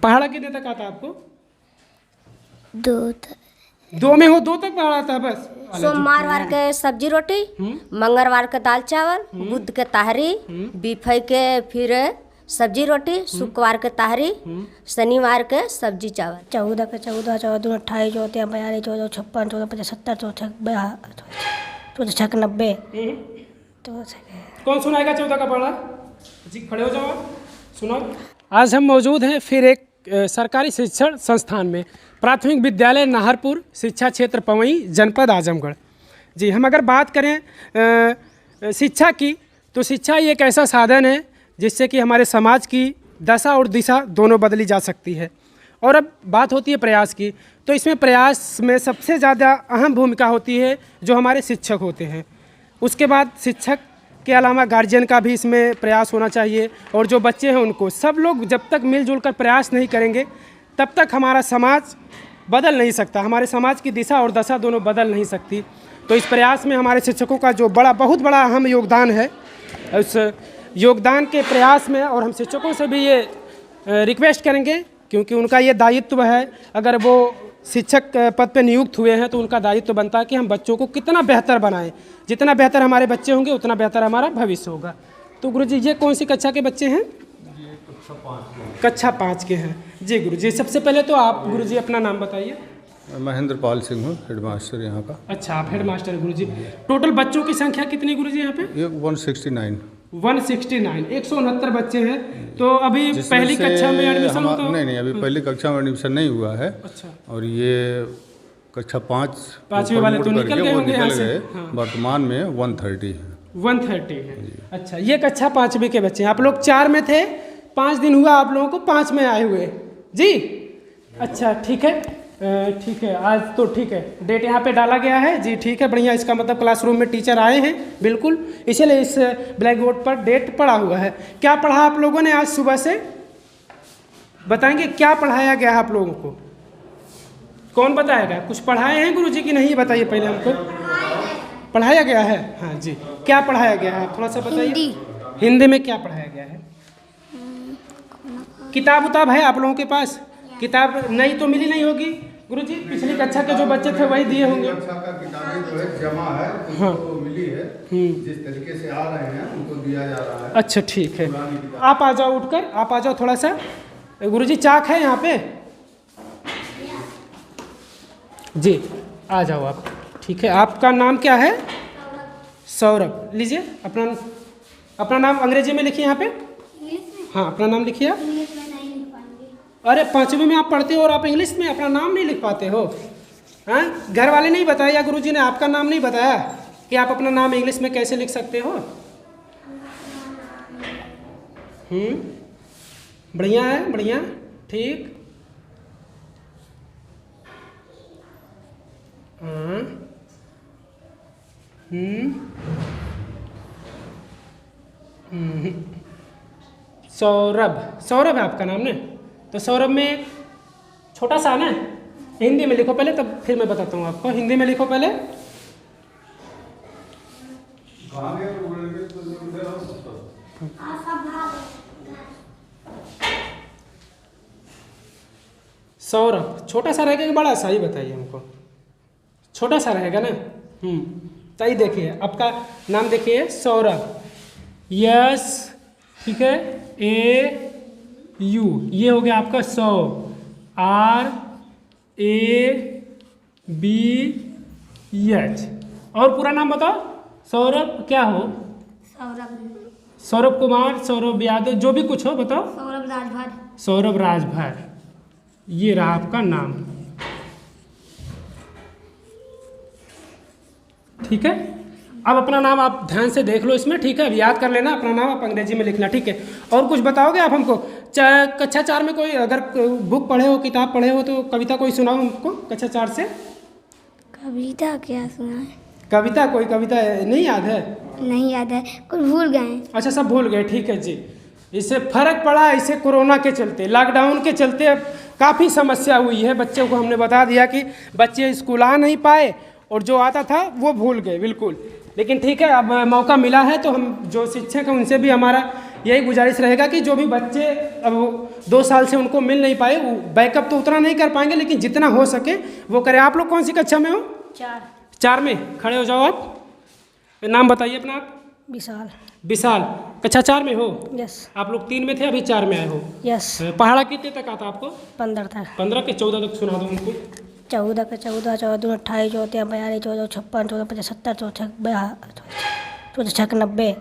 पढ़ाना कितने तक आता है आपको? 2 2 में हो, 2 तक पढ़ा आता है बस? सोमवार के सब्जी रोटी, मंगलवार के दाल चावल, बुध के ताहरी, बीफई के फिर सब्जी रोटी, शुक्रवार के ताहरी, शनिवार के सब्जी चावल। 14 के 14, 14 28, 14 42, 14 56, 14 75, 14 14 90। कौन सुनाएगा 14 का पढ़ा? जी खड़े हो जाओ आप, सुनो। आज हम मौजूद हैं फिर एक सरकारी शिक्षण संस्थान में, प्राथमिक विद्यालय नाहरपुर, शिक्षा क्षेत्र पवई, जनपद आजमगढ़। जी हम अगर बात करें शिक्षा की, तो शिक्षा ही एक ऐसा साधन है जिससे कि हमारे समाज की दशा और दिशा दोनों बदली जा सकती है। और अब बात होती है प्रयास की, तो इसमें प्रयास में सबसे ज़्यादा अहम भूमिका होती है जो हमारे शिक्षक होते हैं। उसके बाद शिक्षक के अलावा गार्जियन का भी इसमें प्रयास होना चाहिए, और जो बच्चे हैं उनको, सब लोग जब तक मिलजुल कर प्रयास नहीं करेंगे तब तक हमारा समाज बदल नहीं सकता, हमारे समाज की दिशा और दशा दोनों बदल नहीं सकती। तो इस प्रयास में हमारे शिक्षकों का जो बहुत बड़ा अहम योगदान है, उस योगदान के प्रयास में, और हम शिक्षकों से भी ये रिक्वेस्ट करेंगे, क्योंकि उनका ये दायित्व है, अगर वो शिक्षक पद पे नियुक्त हुए हैं तो उनका दायित्व बनता है कि हम बच्चों को कितना बेहतर बनाएं। जितना बेहतर हमारे बच्चे होंगे उतना बेहतर हमारा भविष्य होगा। तो गुरुजी ये कौन सी कक्षा के बच्चे हैं? कक्षा 5 के हैं। जी गुरुजी, सबसे पहले तो आप गुरुजी अपना नाम बताइए। महेंद्र पाल सिंह हूँ, हेडमास्टर यहाँ का। अच्छा, आप हेडमास्टर गुरुजी। टोटल बच्चों की संख्या कितनी गुरुजी यहाँ पे? ये 169 169 बच्चे हैं। तो अभी पहली कक्षा में एडमिशन होता है? नहीं, अभी पहली कक्षा में एडमिशन नहीं हुआ है। अच्छा। और ये कक्षा 5 वाले तो निकल गए होंगे यहाँ से। वर्तमान में 130 है। 130 है। अच्छा, ये कक्षा 5वीं के बच्चे हैं। आप लोग 4 में थे, 5 दिन हुआ आप लोगों को 5 में आए हुए जी। अच्छा ठीक है, ठीक है, आज तो ठीक है, डेट यहाँ पे डाला गया है जी। ठीक है, बढ़िया। इसका मतलब क्लासरूम में टीचर आए हैं, बिल्कुल, इसीलिए इस ब्लैक बोर्ड पर डेट पड़ा हुआ है। क्या पढ़ा आप लोगों ने आज सुबह से? बताएंगे क्या पढ़ाया गया है आप लोगों को? कौन बताएगा? कुछ पढ़ाए हैं गुरुजी की नहीं? बताइए पहले हमको। पढ़ाया गया है? हाँ जी, क्या पढ़ाया गया है थोड़ा सा बताइए। हिंदी में क्या पढ़ाया गया है? किताब उताब है आप लोगों के पास? किताब नई तो मिली नहीं होगी गुरुजी, पिछली कक्षा के जो बच्चे थे वही दिए होंगे। कक्षा का किताबें जो है जमा है, उनको मिली है, जिस तरीके से आ रहे हैं उनको दिया जा रहा है। अच्छा ठीक है, आप आ जाओ, उठकर आप आ जाओ थोड़ा सा। गुरुजी चाक है यहाँ पे जी, आ जाओ आप। ठीक है, आपका नाम क्या है? सौरभ। लीजिए अपना नाम अंग्रेजी में लिखिए यहाँ पे। हाँ, अपना नाम लिखिए आप। अरे 5वीं में आप पढ़ते हो और आप इंग्लिश में अपना नाम नहीं लिख पाते हो? हाँ, घर वाले नहीं बताया, गुरुजी ने आपका नाम नहीं बताया कि आप अपना नाम इंग्लिश में कैसे लिख सकते हो? बढ़िया है, बढ़िया, ठीक। सौरभ है आपका नाम ने? तो सौरभ में छोटा सा ना हिंदी में लिखो पहले, तब फिर मैं बताता हूँ आपको। हिंदी में लिखो पहले। सौरभ छोटा सा रहेगा कि बड़ा सा? ही बताइए हमको। छोटा सा रहेगा ना? सही। देखिए आपका नाम देखिए, सौरभ, यस, ठीक है, AU, ये हो गया आपका सौ, RABH। और पूरा नाम बताओ। सौरभ क्या हो? सौरभ कुमार, सौरभ यादव, जो भी कुछ हो बताओ। सौरभ राजभर, ये रहा आपका नाम। ठीक है, अब अपना नाम आप ध्यान से देख लो इसमें, ठीक है? अब याद कर लेना अपना नाम, आप अंग्रेजी में लिखना, ठीक है? और कुछ बताओगे आप हमको? कक्षा 4 में कोई अगर बुक पढ़े हो, किताब पढ़े हो, तो कविता कोई सुनाओ हमको कक्षा 4 से। कविता क्या सुनाए? कविता, कोई कविता नहीं याद है? नहीं याद है, कुछ भूल गए। अच्छा, सब भूल गए, ठीक है जी। इससे फर्क पड़ा, इसे कोरोना के चलते, लॉकडाउन के चलते अब काफ़ी समस्या हुई है। बच्चों को हमने बता दिया कि बच्चे स्कूल आ नहीं पाए, और जो आता था वो भूल गए बिल्कुल। लेकिन ठीक है, अब मौका मिला है तो हम जो शिक्षक हैं उनसे भी हमारा यही गुजारिश रहेगा कि जो भी बच्चे अब 2 साल से उनको मिल नहीं पाए, बैकअप तो उतना नहीं कर पाएंगे, लेकिन जितना हो सके वो करें। आप लोग कौन सी कक्षा में हो? 4 में। खड़े हो जाओ आप, नाम बताइए अपना। आप? विशाल। विशाल, कक्षा 4 में हो? यस। आप लोग 3 में थे, अभी 4 में आए हो? यस। पहाड़ा कितने तक आता आपको? 15 था। 15 के 14 तक सुना दो उनको। 14 के 14, 14 28, 14 42, 14 56, 14 75, 14 14 90।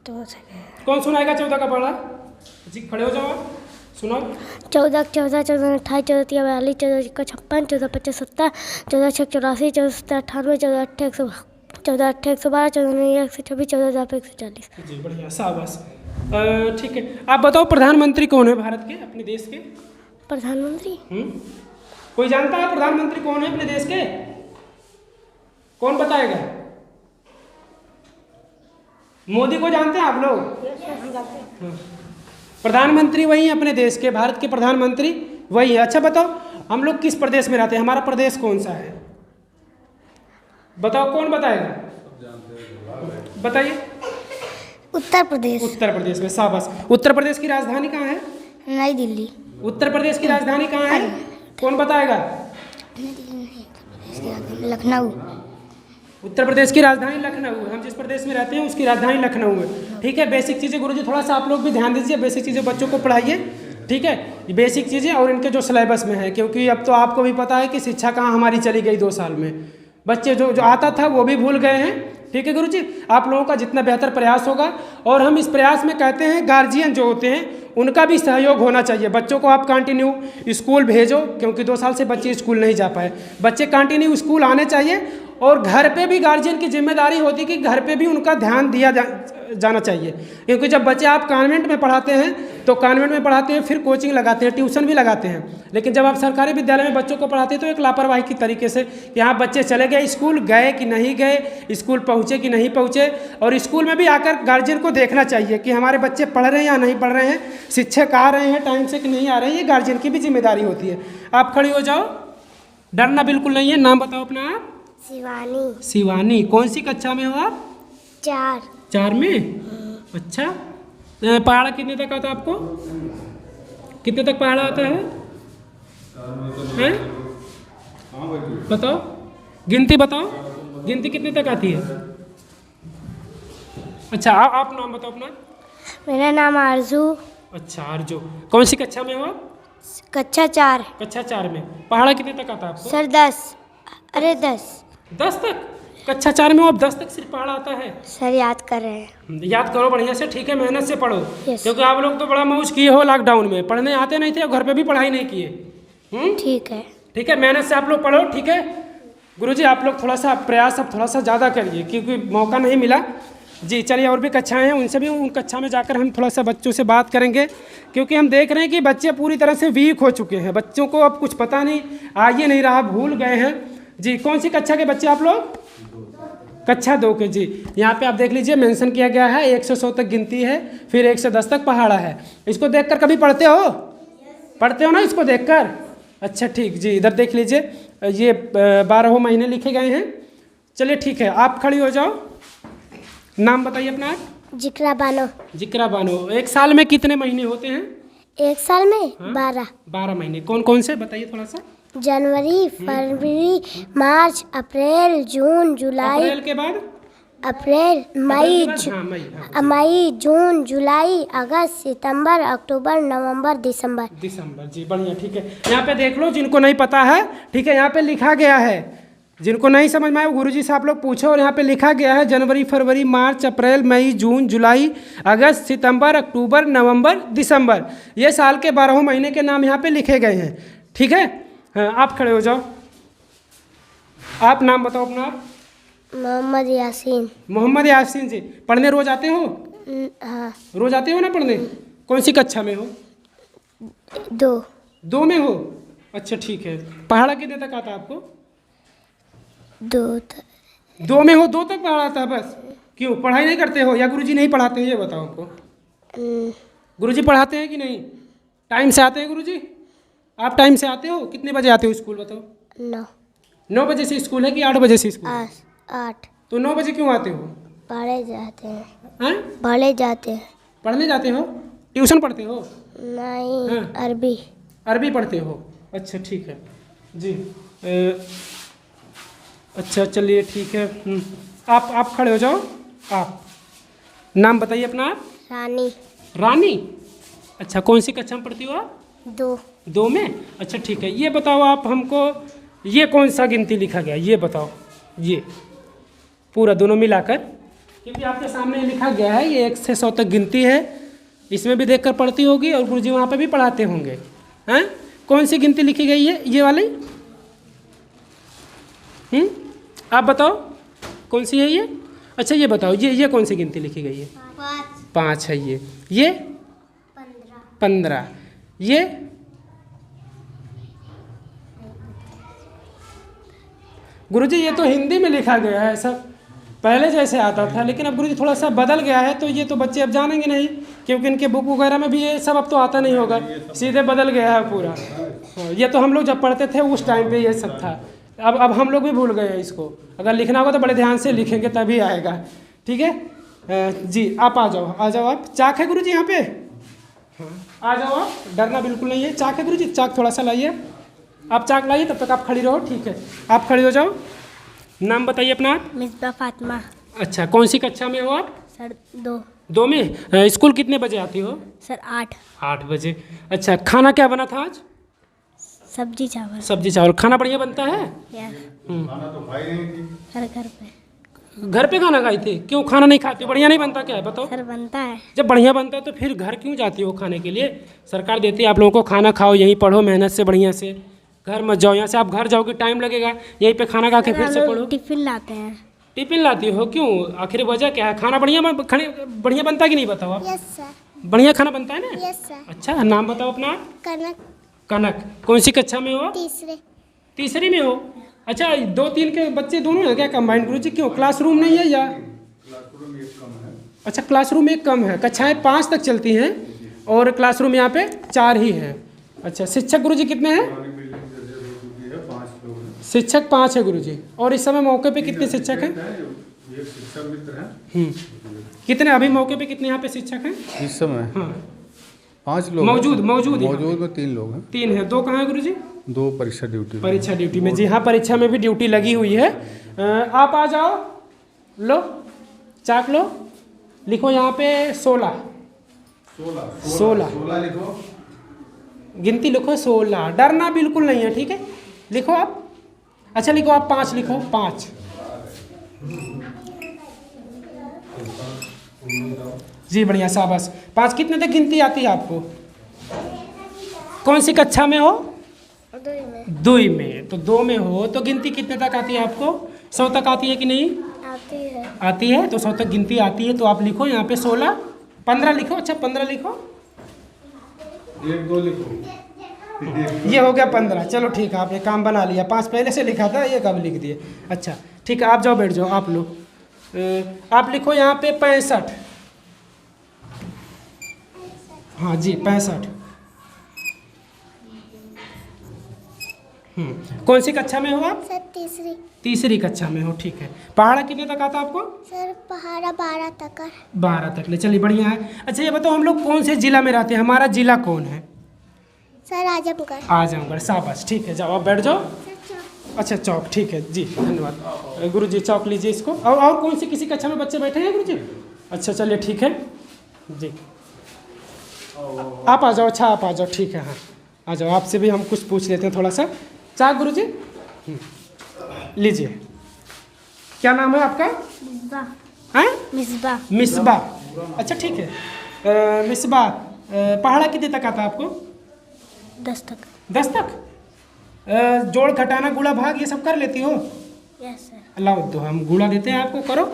तो कौन सुनाएगा 14 का पहाड़ा? जी खड़े हो जाओ आप, सुनाओ। 14 14, 14 28, 14 42, 14 56, 14 50 70, 14 84, 14 98, 14 112, 14 112, 14 126, 14 140। जी बढ़िया, शाबाश। ठीक है, आप बताओ प्रधानमंत्री कौन है भारत के, अपने देश के? प्रधानमंत्री कोई जानता है प्रधानमंत्री कौन है अपने देश के? कौन बताएगा? मोदी को जानते हैं आप लोग? प्रधानमंत्री वही अपने देश के, भारत के प्रधानमंत्री वही है। अच्छा बताओ, हम लोग किस प्रदेश में रहते हैं? हमारा प्रदेश कौन सा है? बताओ, कौन बताएगा? बताइए। उत्तर प्रदेश। उत्तर प्रदेश में, शाबाश। उत्तर प्रदेश की राजधानी कहाँ है? नई दिल्ली। उत्तर प्रदेश की राजधानी कहाँ है? कौन बताएगा? लखनऊ। उत्तर प्रदेश की राजधानी लखनऊ है। हम जिस प्रदेश में रहते हैं उसकी राजधानी लखनऊ है। ठीक है, बेसिक चीज़ें गुरुजी थोड़ा सा आप लोग भी ध्यान दीजिए, बेसिक चीज़ें बच्चों को पढ़ाइए। ठीक है, ये बेसिक चीज़ें और इनके जो सिलेबस में है, क्योंकि अब तो आपको भी पता है कि शिक्षा कहाँ हमारी चली गई 2 साल में। बच्चे जो आता था वो भी भूल गए हैं। ठीक है गुरुजी, आप लोगों का जितना बेहतर प्रयास होगा, और हम इस प्रयास में कहते हैं गार्जियन जो होते हैं उनका भी सहयोग होना चाहिए। बच्चों को आप कंटिन्यू स्कूल भेजो, क्योंकि 2 साल से बच्चे स्कूल नहीं जा पाए। बच्चे कंटिन्यू स्कूल आने चाहिए, और घर पे भी गार्जियन की जिम्मेदारी होती है कि घर पे भी उनका ध्यान दिया जाना चाहिए। क्योंकि जब बच्चे आप कॉन्वेंट में पढ़ाते हैं तो कॉन्वेंट में पढ़ाते हैं, फिर कोचिंग लगाते हैं, ट्यूशन भी लगाते हैं। लेकिन जब आप सरकारी विद्यालय में बच्चों को पढ़ाते हैं तो एक लापरवाही की तरीके से कि हाँ बच्चे चले गए स्कूल, गए कि नहीं गए, स्कूल पहुँचे कि नहीं पहुँचे। और स्कूल में भी आकर गार्जियन को देखना चाहिए कि हमारे बच्चे पढ़ रहे हैं या नहीं पढ़ रहे हैं, शिक्षक आ रहे हैं टाइम से कि नहीं आ रहे हैं। ये गार्जियन की भी जिम्मेदारी होती है। आप खड़ी हो जाओ, डरना बिल्कुल नहीं है। नाम बताओ अपना। आप? शिवानी। शिवानी, कौन सी कक्षा में हो आप? 4। 4 में। अच्छा, पहाड़ा कितने तक आता है आपको? कितने तक पहाड़ा आता है? हैं? बताओ, गिनती बताओ, गिनती कितने तक आती है? अच्छा, आप नाम बताओ अपना। मेरा नाम आरजू। अच्छा आरजू, कौन सी कक्षा में हो आप? कक्षा 4। कक्षा 4 में। पहाड़ा कितने तक आता है आपको? सर 10। अरे 10 तक? कक्षा 4 में हो आप, 10 तक सिर्फ पहाड़ा आता है? सर याद कर रहे हैं। याद करो बढ़िया से, ठीक है, मेहनत से पढ़ो। Yes. क्योंकि आप लोग तो बड़ा मौज किए हो लॉकडाउन में, पढ़ने आते नहीं थे और घर पे भी पढ़ाई नहीं किए। ठीक है। ठीक है, मेहनत से आप लोग पढ़ो। ठीक है गुरुजी, आप लोग थोड़ा सा प्रयास अब थोड़ा सा ज़्यादा करिए, क्योंकि मौका नहीं मिला। जी चलिए, और भी कक्षाएँ हैं, उनसे भी उन कक्षा में जाकर हम थोड़ा सा बच्चों से बात करेंगे, क्योंकि हम देख रहे हैं कि बच्चे पूरी तरह से वीक हो चुके हैं। बच्चों को अब कुछ पता नहीं, आ ही नहीं रहा, भूल गए हैं। जी कौन सी कक्षा के बच्चे आप लोग? कक्षा 2 के। जी यहाँ पे आप देख लीजिए, मेंशन किया गया है 1 से 100 तक गिनती है, फिर 1 से 10 तक पहाड़ा है। इसको देखकर कभी पढ़ते हो? पढ़ते हो ना इसको देखकर? अच्छा ठीक। जी इधर देख लीजिए, ये 12 महीने लिखे गए हैं। चलिए ठीक है, आप खड़ी हो जाओ। नाम बताइए अपना। जिक्रा बानो। जिक्रा बानो। 1 साल में कितने महीने होते हैं? 1 साल में 12 महीने। कौन कौन से बताइए थोड़ा सा। जनवरी, फरवरी, मार्च, अप्रैल, जून, जुलाई। अप्रैल के बाद? अप्रैल, मई, मई, जून, जुलाई, अगस्त, सितंबर, अक्टूबर, नवंबर, दिसंबर। जी बढ़िया, ठीक है। यहाँ पे देख लो, जिनको नहीं पता है, ठीक है, यहाँ पे लिखा गया है। जिनको नहीं समझ में आए वो गुरुजी से आप लोग पूछो, और यहाँ पे लिखा गया है जनवरी, फरवरी, मार्च, अप्रैल, मई, जून, जुलाई, अगस्त, सितंबर, अक्टूबर, नवंबर, दिसंबर। ये साल के 12 महीने के नाम यहाँ पे लिखे गए हैं। ठीक है, हाँ, आप खड़े हो जाओ। आप नाम बताओ अपना। मोहम्मद यासीन। मोहम्मद यासीन जी, पढ़ने रोज आते हो? हाँ। रोज आते हो ना पढ़ने? कौन सी कक्षा में हो? 2 में हो? अच्छा ठीक है। पहाड़ा कितने तक आता है आपको? 2 में हो? 2 तक पहाड़ा आता है बस? क्यों, पढ़ाई नहीं करते हो या गुरुजी नहीं पढ़ाते हैं, ये बताओ हमको। गुरुजी पढ़ाते हैं कि नहीं? टाइम से आते हैं गुरुजी? आप टाइम से आते हो? कितने बजे आते हो स्कूल बताओ? 9 बजे से स्कूल है कि 8 बजे से स्कूल? 8। तो 9 बजे क्यों आते हो? पढ़े जाते हैं। हैं? पढ़े जाते हैं। पढ़ने जाते हो? ट्यूशन पढ़ते हो? नहीं, हाँ। अरबी। अरबी पढ़ते हो? अच्छा ठीक है जी। अच्छा चलिए ठीक है। आप खड़े हो जाओ। आप नाम बताइए अपना। आप? रानी। रानी। अच्छा कौन सी कक्षा में पढ़ती हो आप? 2। 2 में? अच्छा ठीक है। ये बताओ आप हमको, ये कौन सा गिनती लिखा गया ये बताओ। ये पूरा दोनों मिलाकर, क्योंकि आपके सामने लिखा गया है ये 1 से 100 तक गिनती है। इसमें भी देखकर पढ़ती होगी और गुरुजी वहाँ पे भी पढ़ाते होंगे। हैं कौन सी गिनती लिखी गई है ये वाली? आप बताओ कौन सी है ये? अच्छा ये बताओ ये कौन सी गिनती लिखी गई है? 5 है ये 15 ये गुरुजी ये तो हिंदी में लिखा गया है सब, पहले जैसे आता था, लेकिन अब गुरुजी थोड़ा सा बदल गया है, तो ये तो बच्चे अब जानेंगे नहीं, क्योंकि इनके बुक वगैरह में भी ये सब अब तो आता नहीं होगा, सीधे बदल गया है पूरा। ये तो हम लोग जब पढ़ते थे उस टाइम पे ये सब था, अब हम लोग भी भूल गए हैं इसको। अगर लिखना होगा तो बड़े ध्यान से लिखेंगे तभी आएगा। ठीक है जी। आप आ जाओ आप। चाक है गुरुजी यहाँ पे? हाँ आ जाओ आप, डरना बिल्कुल नहीं है। चाक है गुरुजी? चाक थोड़ा सा लाइए, आप चाक लाइए, तब तक आप खड़ी रहो। ठीक है आप खड़ी हो जाओ। नाम बताइए अपना। आप? मिसबा फातिमा। अच्छा कौन सी कक्षा में हो आप? सर 2। 2 में? स्कूल कितने बजे आती हो? सर 8। 8 बजे। अच्छा खाना क्या बना था आज? सब्जी चावल। सब्जी चावल। खाना बढ़िया बनता है? यस। खाना तो खाई नहीं थी। सर घर पे। घर पे खाना खाई थी? क्यों खाना नहीं खाती? बढ़िया नहीं बनता क्या है बताओ? सर बनता है। जब बढ़िया बनता है तो फिर घर क्यों जाती हो खाने के लिए? सरकार देती है आप लोगों को, खाना खाओ, यहीं पढ़ो मेहनत से बढ़िया से, घर मत जाओ। यहाँ से आप घर जाओगे टाइम लगेगा, यहीं पे खाना खा के फिर से पढ़ो। टिफिन लाते हैं। टिफिन लाती हो? क्यों? आखिर वजह क्या है? खाना बढ़िया बनता कि नहीं बताओ आप? Yes sir. बढ़िया खाना बनता है ना? Yes sir. अच्छा नाम बताओ अपना। कनक। कनक। कौन सी कक्षा में हो? तीसरी में हो? अच्छा 2-3 के बच्चे दोनों हैं क्या कंबाइंड गुरुजी? क्यों क्लासरूम नहीं है या? क्लासरूम एक कम है। अच्छा क्लासरूम एक कम है। कक्षाएं 5 तक चलती हैं और क्लासरूम यहाँ पे 4 ही है। अच्छा शिक्षक गुरुजी कितने हैं? शिक्षक 5 है गुरुजी। और इस समय मौके पे कितने शिक्षक हैं? एक शिक्षक मित्र हैं। कितने अभी मौके पे कितने यहाँ पे शिक्षक हैं इस समय? हाँ 5 लोग मौजूद में 3 लोग हैं। 3 है। 2 कहाँ है गुरुजी? 2 परीक्षा ड्यूटी में। जी हाँ परीक्षा में भी ड्यूटी लगी हुई है। आप आ जाओ, लो चाक लो, लिखो यहाँ पे 16 लिखो। गिनती लिखो 16। डरना बिल्कुल नहीं है ठीक है? लिखो आप। अच्छा लिखो आप 5 लिखो। 5 जी बढ़िया शाबाश। 5 कितने तक गिनती आती है आपको? कौन सी कक्षा में हो? 2 में। तो 2 में हो तो गिनती कितने तक आती है आपको? 100 तक आती है कि नहीं? आती है तो 100 तक गिनती आती है। तो आप लिखो यहाँ पे 16। 15 लिखो। अच्छा 15 लिखो। 1 2 लिखो। ये हो गया 15। चलो ठीक है आपने काम बना लिया। 5 पहले से लिखा था, ये कब लिख दिए? अच्छा ठीक है आप जाओ बैठ जाओ। आप लोग आप लिखो यहाँ पे 65। हाँ जी 65। कौन सी कक्षा में हो आप? सर तीसरी कक्षा में हो। ठीक है। पहाड़ा कितने तक आता आपको? सर पहाड़ा 12 तक। 12 तक ले। चलिए बढ़िया है। अच्छा ये बताओ हम लोग कौन से जिला में रहते हैं? हमारा जिला कौन है? सर आजमगढ़। आजमगढ़। शाबाश। ठीक है जाओ आप बैठ जाओ। अच्छा चौक। ठीक है जी धन्यवाद गुरुजी। चौक लीजिए इसको। और कौन सी किसी कक्षा में बच्चे बैठे हैं गुरुजी? अच्छा चलिए ठीक है जी। आप आ जाओ। अच्छा आप आ जाओ। ठीक है हाँ आ जाओ। आपसे भी हम कुछ पूछ लेते हैं थोड़ा सा। चाक गुरुजी लीजिए। क्या नाम है आपका? मिसबा। मिसबा। अच्छा ठीक है मिसबा। पहाड़ा कितने तक आता है आपको? 10 तक। 10 तक? जोड़ घटाना गुणा भाग ये सब कर लेती हो? Yes sir. अल्लाह तो हम गुणा देते हैं आपको, करो।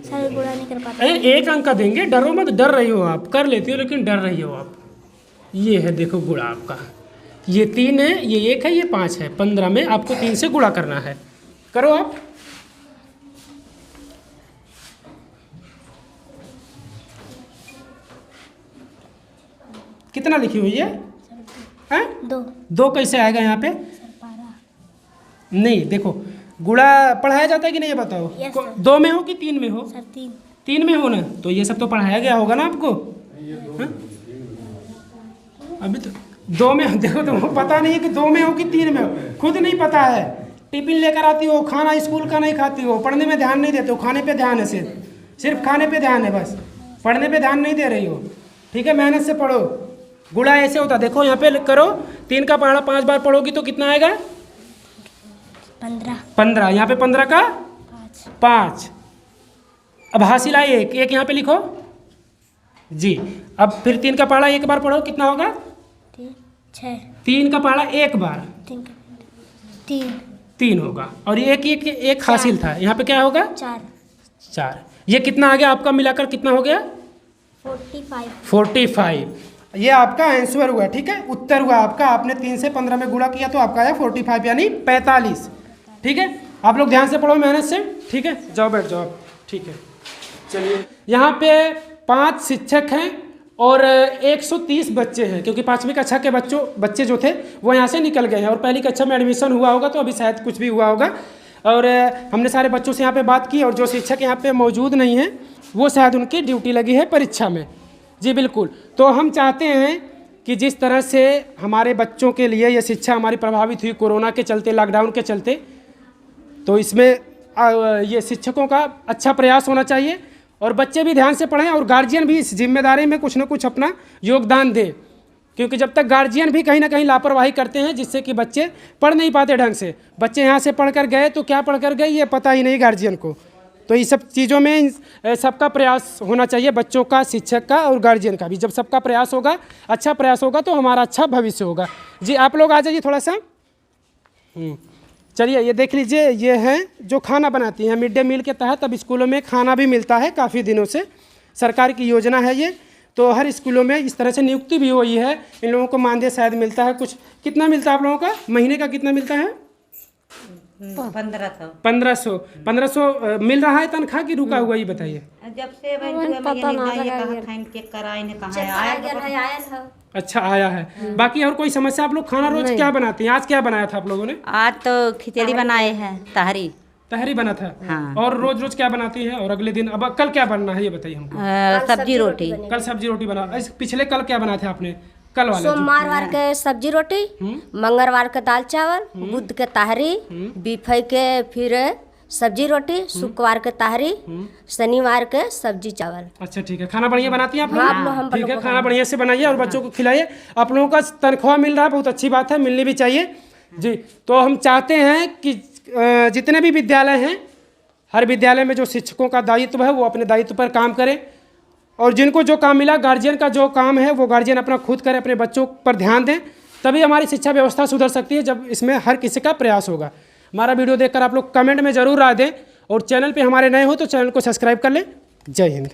सर गुणा नहीं कर पाते। 1 अंक का देंगे, डरो मत। डर रही हो आप, कर लेती हो लेकिन डर रही हो आप। ये है देखो गुणा आपका। ये 3 है, ये 1 है, ये 5 है। 15 में आपको 3 से गुणा करना है। करो आप। कितना लिखी हुई है? 2 कैसे आएगा यहाँ पे? नहीं देखो गुणा पढ़ाया जाता है कि नहीं ये बताओ। 2 में हो कि 3 में हो? सर 3। 3 में हो ना, तो ये सब तो पढ़ाया गया होगा ना आपको। अभी तो 2 में देखो, तुमको पता नहीं है कि 2 में हो कि 3 में हो, खुद नहीं पता है। टिफिन लेकर आती हो, खाना स्कूल का नहीं खाती हो, पढ़ने में ध्यान नहीं देते हो, खाने पे ध्यान है, सिर्फ खाने पे ध्यान है, बस पढ़ने पे ध्यान नहीं दे रही हो। ठीक है, मेहनत से पढ़ो। गुणा ऐसे होता, देखो यहाँ पे करो, 3 का पहाड़ा 5 बार पढ़ोगी तो कितना आएगा? 15। यहाँ पे 15 का 5। अब हासिल आई 1 यहाँ पे लिखो जी। अब फिर 3 का पहाड़ा 1 बार पढ़ो, कितना होगा? 3 का पहाड़ा 1 बार 3 होगा, और एक हासिल था, यहाँ पे क्या होगा? 4। ये कितना आ गया आपका मिलाकर, कितना हो गया? 45। ये आपका आंसर हुआ, ठीक है, उत्तर हुआ आपका। आपने 3 से 15 में गुणा किया तो आपका आया 45 यानी 45। ठीक है, आप लोग ध्यान से पढ़ो, मेहनत से। ठीक है, जाओ बैठ जाओ आप। ठीक है, चलिए। यहाँ पे 5 शिक्षक हैं और 130 बच्चे हैं, क्योंकि 5वीं कक्षा के बच्चे जो थे वो यहाँ से निकल गए हैं, और पहली कक्षा में एडमिशन हुआ होगा तो अभी शायद कुछ भी हुआ होगा। और हमने सारे बच्चों से यहाँ पे बात की, और जो शिक्षक यहाँ पे मौजूद नहीं हैं वो शायद उनकी ड्यूटी लगी है परीक्षा में। जी बिल्कुल। तो हम चाहते हैं कि जिस तरह से हमारे बच्चों के लिए ये शिक्षा हमारी प्रभावित हुई कोरोना के चलते, लॉकडाउन के चलते, तो इसमें ये शिक्षकों का अच्छा प्रयास होना चाहिए, और बच्चे भी ध्यान से पढ़ें, और गार्जियन भी इस जिम्मेदारी में कुछ ना कुछ अपना योगदान दें, क्योंकि जब तक गार्जियन भी कहीं ना कहीं लापरवाही करते हैं जिससे कि बच्चे पढ़ नहीं पाते ढंग से। बच्चे यहाँ से पढ़ कर गए तो क्या पढ़ कर गए ये पता ही नहीं गार्जियन को। तो ये सब चीज़ों में सबका प्रयास होना चाहिए, बच्चों का, शिक्षक का और गार्जियन का भी। जब सबका प्रयास होगा, अच्छा प्रयास होगा, तो हमारा अच्छा भविष्य होगा। जी आप लोग आ जाइए थोड़ा सा। चलिए, ये देख लीजिए, ये हैं जो खाना बनाती हैं मिड डे मील के तहत। अब स्कूलों में खाना भी मिलता है काफ़ी दिनों से, सरकार की योजना है ये। तो हर स्कूलों में इस तरह से नियुक्ति भी हुई है। इन लोगों को मानदेय शायद मिलता है कुछ। कितना मिलता है आप लोगों का महीने का, कितना मिलता है? 1500 मिल रहा है तनख्वाह की रुका हुआ, ये बताइए। जब से अच्छा आया है। बाकी और कोई समस्या? आप लोग खाना रोज क्या बनाते हैं? आज क्या बनाया था आप लोगों ने? आज तो खिचड़ी बनाए हैं, तहरी बना था। हाँ। और रोज रोज क्या बनाती है? और अगले दिन, अब कल क्या बनना है ये बताइए हमको। सब्जी रोटी। कल सब्जी रोटी बना। पिछले कल क्या बनाए थे आपने? कल वाले सोमवार के सब्जी रोटी, मंगलवार के दाल चावल, बुध के ताहरी, बीफई के फिर सब्जी रोटी, शुक्रवार के ताहरी, शनिवार के सब्जी चावल। अच्छा ठीक है, खाना बढ़िया बनाती हैं आप लोग? हाँ, ठीक है, खाना बढ़िया से बनाइए और बच्चों को खिलाइए। आप लोगों का तनख्वाह मिल रहा है, बहुत अच्छी बात है, मिलनी भी चाहिए जी। तो हम चाहते हैं कि जितने भी विद्यालय हैं, हर विद्यालय में जो शिक्षकों का दायित्व है वो अपने दायित्व पर काम करें, और जिनको जो काम मिला, गार्जियन का जो काम है वो गार्जियन अपना खुद करे, अपने बच्चों पर ध्यान दें। तभी हमारी शिक्षा व्यवस्था सुधर सकती है, जब इसमें हर किसी का प्रयास होगा। हमारा वीडियो देखकर आप लोग कमेंट में ज़रूर राय दें, और चैनल पे हमारे नए हो तो चैनल को सब्सक्राइब कर लें। जय हिंद।